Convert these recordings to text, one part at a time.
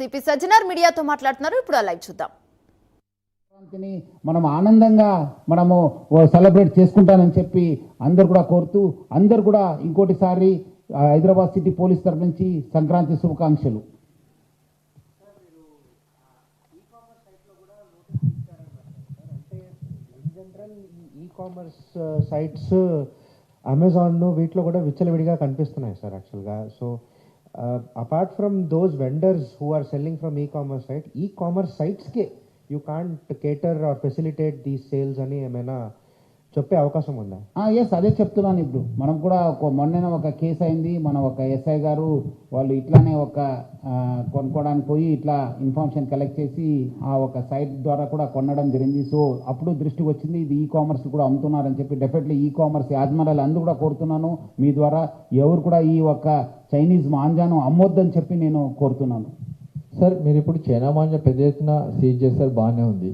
CP Sajjanar మీడియాతో మాట్లాడుతున్నారు. ఇప్పుడు లైవ్ చూద్దాం. మనం ఆనందంగా మనము సెలబ్రేట్ చేసుకుంటానని చెప్పి అందరు కూడా కోరుతూ అందరు కూడా ఇంకోటిసారి హైదరాబాద్ సిటీ పోలీస్ తరఫు నుంచి సంక్రాంతి శుభాకాంక్షలు. ఈ-కామర్స్ సైట్స్ అమెజాన్ వీటిలో కూడా విచ్చలవిడిగా కనిపిస్తున్నాయి సార్ యాక్చువల్గా. So apart from those vendors who are selling from e-commerce సైట్స్కే you can't cater or facilitate these sales అని ఏమైనా చెప్పే అవకాశం ఉందా? ఎస్, అదే చెప్తున్నాను. ఇప్పుడు మనం కూడా మొన్న ఒక కేసు అయింది. మన ఒక ఎస్ఐ గారు వాళ్ళు ఇట్లానే ఒక కొనుక్కోవడానికి పోయి ఇట్లా ఇన్ఫర్మేషన్ కలెక్ట్ చేసి ఆ ఒక సైట్ ద్వారా కూడా కొనడం జరిగింది. సో అప్పుడు దృష్టికి వచ్చింది ఇది ఈ-కామర్స్ కూడా అమ్ముతున్నారని చెప్పి. డెఫినెట్లీ ఈ-కామర్స్ యాజమాన్యాలు అందరూ కూడా కోరుతున్నాను, మీ ద్వారా ఎవరు కూడా ఈ ఒక చైనీస్ మాంజాను అమ్మొద్దని చెప్పి నేను కోరుతున్నాను. సార్, మీరు ఇప్పుడు చైనా మాంజా పెద్ద ఎత్తున సీజ్ చేస్తారు, బాగానే ఉంది.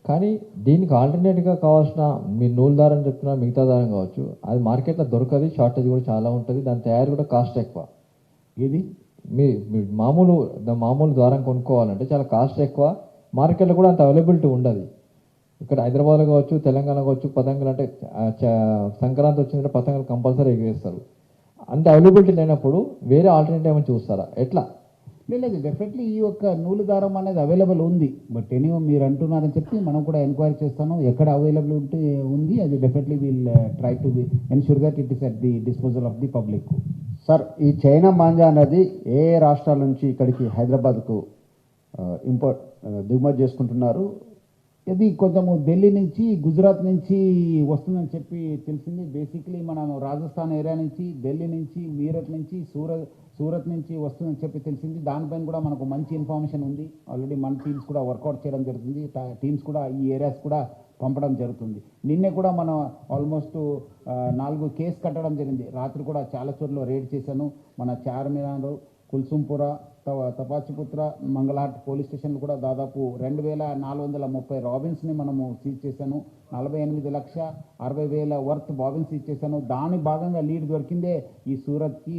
కానీ దీనికి ఆల్టర్నేట్గా కావాల్సిన మీ నూలు దారం చెప్తున్నా, మిగతా దారం కావచ్చు, అది మార్కెట్లో దొరకదు, షార్టేజ్ కూడా చాలా ఉంటుంది, దాని తయారు కూడా కాస్ట్ ఎక్కువ. ఇది మీ మామూలు దారం కొనుక్కోవాలంటే చాలా కాస్ట్ ఎక్కువ, మార్కెట్లో కూడా అంత అవైలబిలిటీ ఉండదు. ఇక్కడ హైదరాబాద్లో కావచ్చు, తెలంగాణ కావచ్చు, పతంగులు అంటే సంక్రాంతి వచ్చిందంటే పతంగులు కంపల్సరీ ఎగిరేస్తారు. అంత అవైలబిలిటీ లేనప్పుడు వేరే ఆల్టర్నేటివ్ ఏమైనా చూస్తారా? ఎట్లా? లేదు, డెఫినెట్లీ ఈ యొక్క నూలు దారం అనేది అవైలబుల్ ఉంది. బట్ ఎనీవో మీరు అంటున్నారని చెప్పి మనం కూడా ఎంక్వైరీ చేస్తాను. ఎక్కడ అవైలబుల్ ఉంది అది definitely will try to ensure that it is at the disposal of the public. Sir, ఈ చైనా మాంజా అనేది ఏ రాష్ట్రాల నుంచి ఇక్కడికి హైదరాబాద్కు దిగుమతి చేసుకుంటున్నారు? ఇది కొంచెము ఢిల్లీ నుంచి, గుజరాత్ నుంచి వస్తుందని చెప్పి తెలిసింది. బేసిక్లీ మనం రాజస్థాన్ ఏరియా నుంచి, ఢిల్లీ నుంచి, మీరట్ నుంచి, సూరత్ నుంచి వస్తుందని చెప్పి తెలిసింది. దానిపైన కూడా మనకు మంచి ఇన్ఫర్మేషన్ ఉంది. ఆల్రెడీ మన టీమ్స్ కూడా వర్కౌట్ చేయడం జరుగుతుంది. టీమ్స్ కూడా ఈ ఏరియాస్ కూడా పంపడం జరుగుతుంది. నిన్నే కూడా మనం ఆల్మోస్ట్ 4 కేసు కట్టడం జరిగింది. రాత్రి కూడా చాలా చోట్ల రేడ్ చేశాను. మన చార్మినార్, కుల్సుంపుర, తపాచిపుత్ర, మంగళాట్ పోలీస్ స్టేషన్లు కూడా దాదాపు 2430 రాబిన్స్ని మనము సీజ్ చేశాను. 48,60,000 వర్త్ బాబిన్స్ సీజ్ చేశాను. దాని భాగంగా లీడ్ దొరికిందే ఈ సూరత్కి,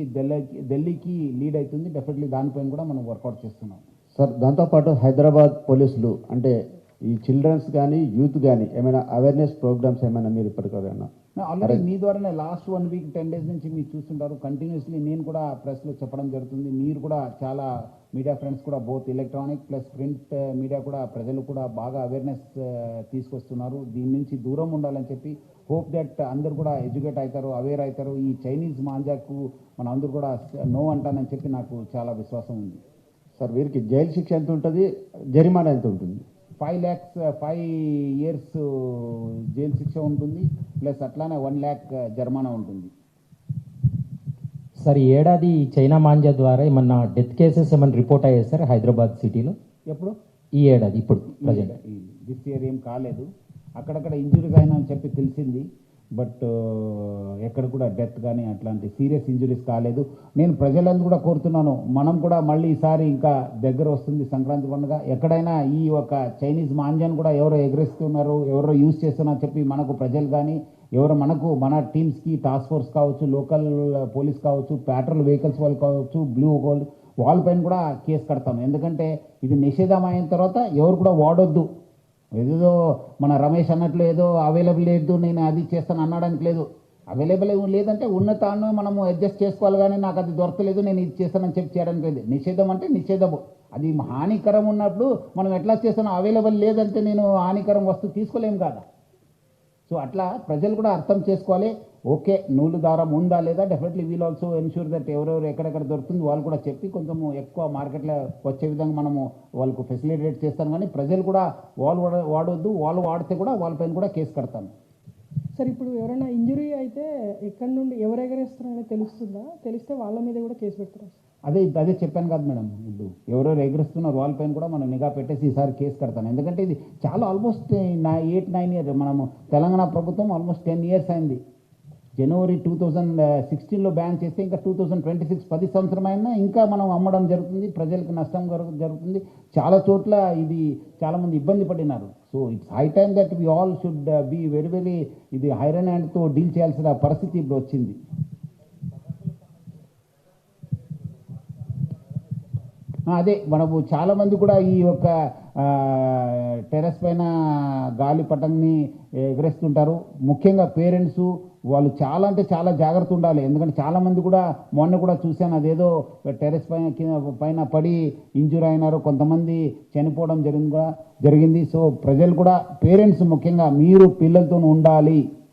ఢిల్లీకి లీడ్ అవుతుంది. డెఫినెట్లీ దానిపైన కూడా మనం వర్కౌట్ చేస్తున్నాం. సార్, దాంతోపాటు హైదరాబాద్ పోలీసులు అంటే ఈ చిల్డ్రన్స్ కానీ యూత్ కానీ ఏమైనా అవేర్నెస్ ప్రోగ్రామ్స్ ఏమైనా మీరు ఇప్పటికైనా? ఆల్రెడీ మీ ద్వారానే లాస్ట్ 1 వీక్ 10 days నుంచి మీరు చూస్తుంటారు. కంటిన్యూస్లీ నేను కూడా ప్రెస్లో చెప్పడం జరుగుతుంది. మీరు కూడా చాలా మీడియా ఫ్రెండ్స్ కూడా both electronic plus print media కూడా ప్రజలు కూడా బాగా అవేర్నెస్ తీసుకొస్తున్నారు. దీని నుంచి దూరం ఉండాలని చెప్పి హోప్ దట్ అందరు కూడా ఎడ్యుకేట్ అవుతారు, అవేర్ అవుతారు. ఈ చైనీస్ మాంజాకు మన అందరూ కూడా నో అంటానని చెప్పి నాకు చాలా విశ్వాసం ఉంది. సార్, వీరికి జైలు శిక్ష ఎంత ఉంటుంది, జరిమానా ఎంత ఉంటుంది? 5 lakhs 5 years జైలు శిక్ష ఉంటుంది, ప్లస్ అట్లానే 1 lakh జరిమానా ఉంటుంది. సార్, ఈ ఏడాది చైనా మాంజా ద్వారా ఏమన్నా డెత్ కేసెస్ ఏమన్నా రిపోర్ట్ అయ్యాయి సార్ హైదరాబాద్ సిటీలో? ఎప్పుడు? ఈ ఏడాది ఇప్పుడు ప్రజెంట్ దిస్ ఇయర్ ఏం కాలేదు. అక్కడక్కడ ఇంజురీస్ అయినా అని చెప్పి తెలిసింది. బట్ ఎక్కడ కూడా డెత్ కానీ అట్లాంటి సీరియస్ ఇంజురీస్ కాలేదు. నేను ప్రజలందరూ కూడా కోరుతున్నాను, మనం కూడా మళ్ళీ ఈసారి ఇంకా దగ్గర వస్తుంది సంక్రాంతి పండుగ. ఎక్కడైనా ఈ ఒక చైనీస్ మాంజాను కూడా ఎవరో ఎగరేస్తున్నారు, ఎవరో యూజ్ చేస్తున్నారు చెప్పి మనకు ప్రజలు కానీ ఎవరు మన టీమ్స్కి టాస్క్ ఫోర్స్ కావచ్చు, లోకల్ పోలీస్ కావచ్చు, పెట్రోల్ వెహికల్స్ వాళ్ళు కావచ్చు, బ్లూ వాళ్ళ పైన కూడా కేసు కడతాం. ఎందుకంటే ఇది నిషేధం అయిన తర్వాత ఎవరు కూడా వాడొద్దు. ఏదో మన రమేష్ అన్నట్లు ఏదో అవైలబుల్ లేదు, నేను అది చేస్తాను అనడానికి లేదు. అవైలబుల్ లేదంటే ఉన్నతాన్ని మనము అడ్జస్ట్ చేసుకోవాలి. కానీ నాకు అది దొరకలేదు, నేను ఇది చేస్తానని చెప్పి చేయడానికి లేదు. నిషేధం అంటే నిషేధము. అది హానికరం ఉన్నప్పుడు మనం ఎట్లా చేస్తాను, అవైలబుల్ లేదంటే నేను హానికరం వస్తువు తీసుకోలేము కదా. సో అట్లా ప్రజలు కూడా అర్థం చేసుకోవాలి. ఓకే, నూలు దారం ఉందా లేదా, definitely we'll also ensure that ఎవరెవరు ఎక్కడెక్కడ దొరుకుతుంది వాళ్ళు కూడా చెప్పి కొంచెము ఎక్కువ మార్కెట్లో వచ్చే విధంగా మనము వాళ్ళకు ఫెసిలిటేట్ చేస్తాం. కానీ ప్రజలు కూడా వాళ్ళు వాడొద్దు, వాళ్ళు వాడితే కూడా వాళ్ళపైన కూడా కేసు కడతాను. సార్, ఇప్పుడు ఎవరైనా ఇంజురీ అయితే ఎక్కడి నుండి ఎవరు ఎగరేస్తున్నారని తెలుస్తుందా? తెలిస్తే వాళ్ళ మీద కూడా కేసు పెడతారా? అదే చెప్పాను కదా మేడం. ఇప్పుడు ఎవరెవరు ఎగురుస్తున్నారు వాళ్ళపైన కూడా మనం నిఘా పెట్టేసి ఈసారి కేసు కడతాను. ఎందుకంటే ఇది చాలా ఆల్మోస్ట్ 8-9 years మనము తెలంగాణ ప్రభుత్వం ఆల్మోస్ట్ 10 years అయింది. జనవరి 2016లో బ్యాన్ చేస్తే ఇంకా 2026 10 సంవత్సరం అయినా ఇంకా మనం అమ్మడం జరుగుతుంది. ప్రజలకు నష్టం జరుగుతుంది. చాలా చోట్ల ఇది చాలామంది ఇబ్బంది పడినారు. So it's high time that we all should be very ఇది ఐరన్ హ్యాండ్తో డీల్ చేయాల్సిన పరిస్థితి ఇప్పుడు వచ్చింది. అదే మనము చాలామంది కూడా ఈ యొక్క టెర్రస్ పైన గాలి పటంని ఎగరేస్తుంటారు. ముఖ్యంగా పేరెంట్స్ వాళ్ళు చాలా అంటే చాలా జాగ్రత్త ఉండాలి. ఎందుకంటే చాలామంది కూడా మొన్న కూడా చూశాను, అదేదో టెర్రస్ పైన పడి ఇంజూర్ అయినారు, కొంతమంది చనిపోవడం జరిగింది. సో ప్రజలు కూడా పేరెంట్స్ ముఖ్యంగా మీరు పిల్లలతో ఉండాలి.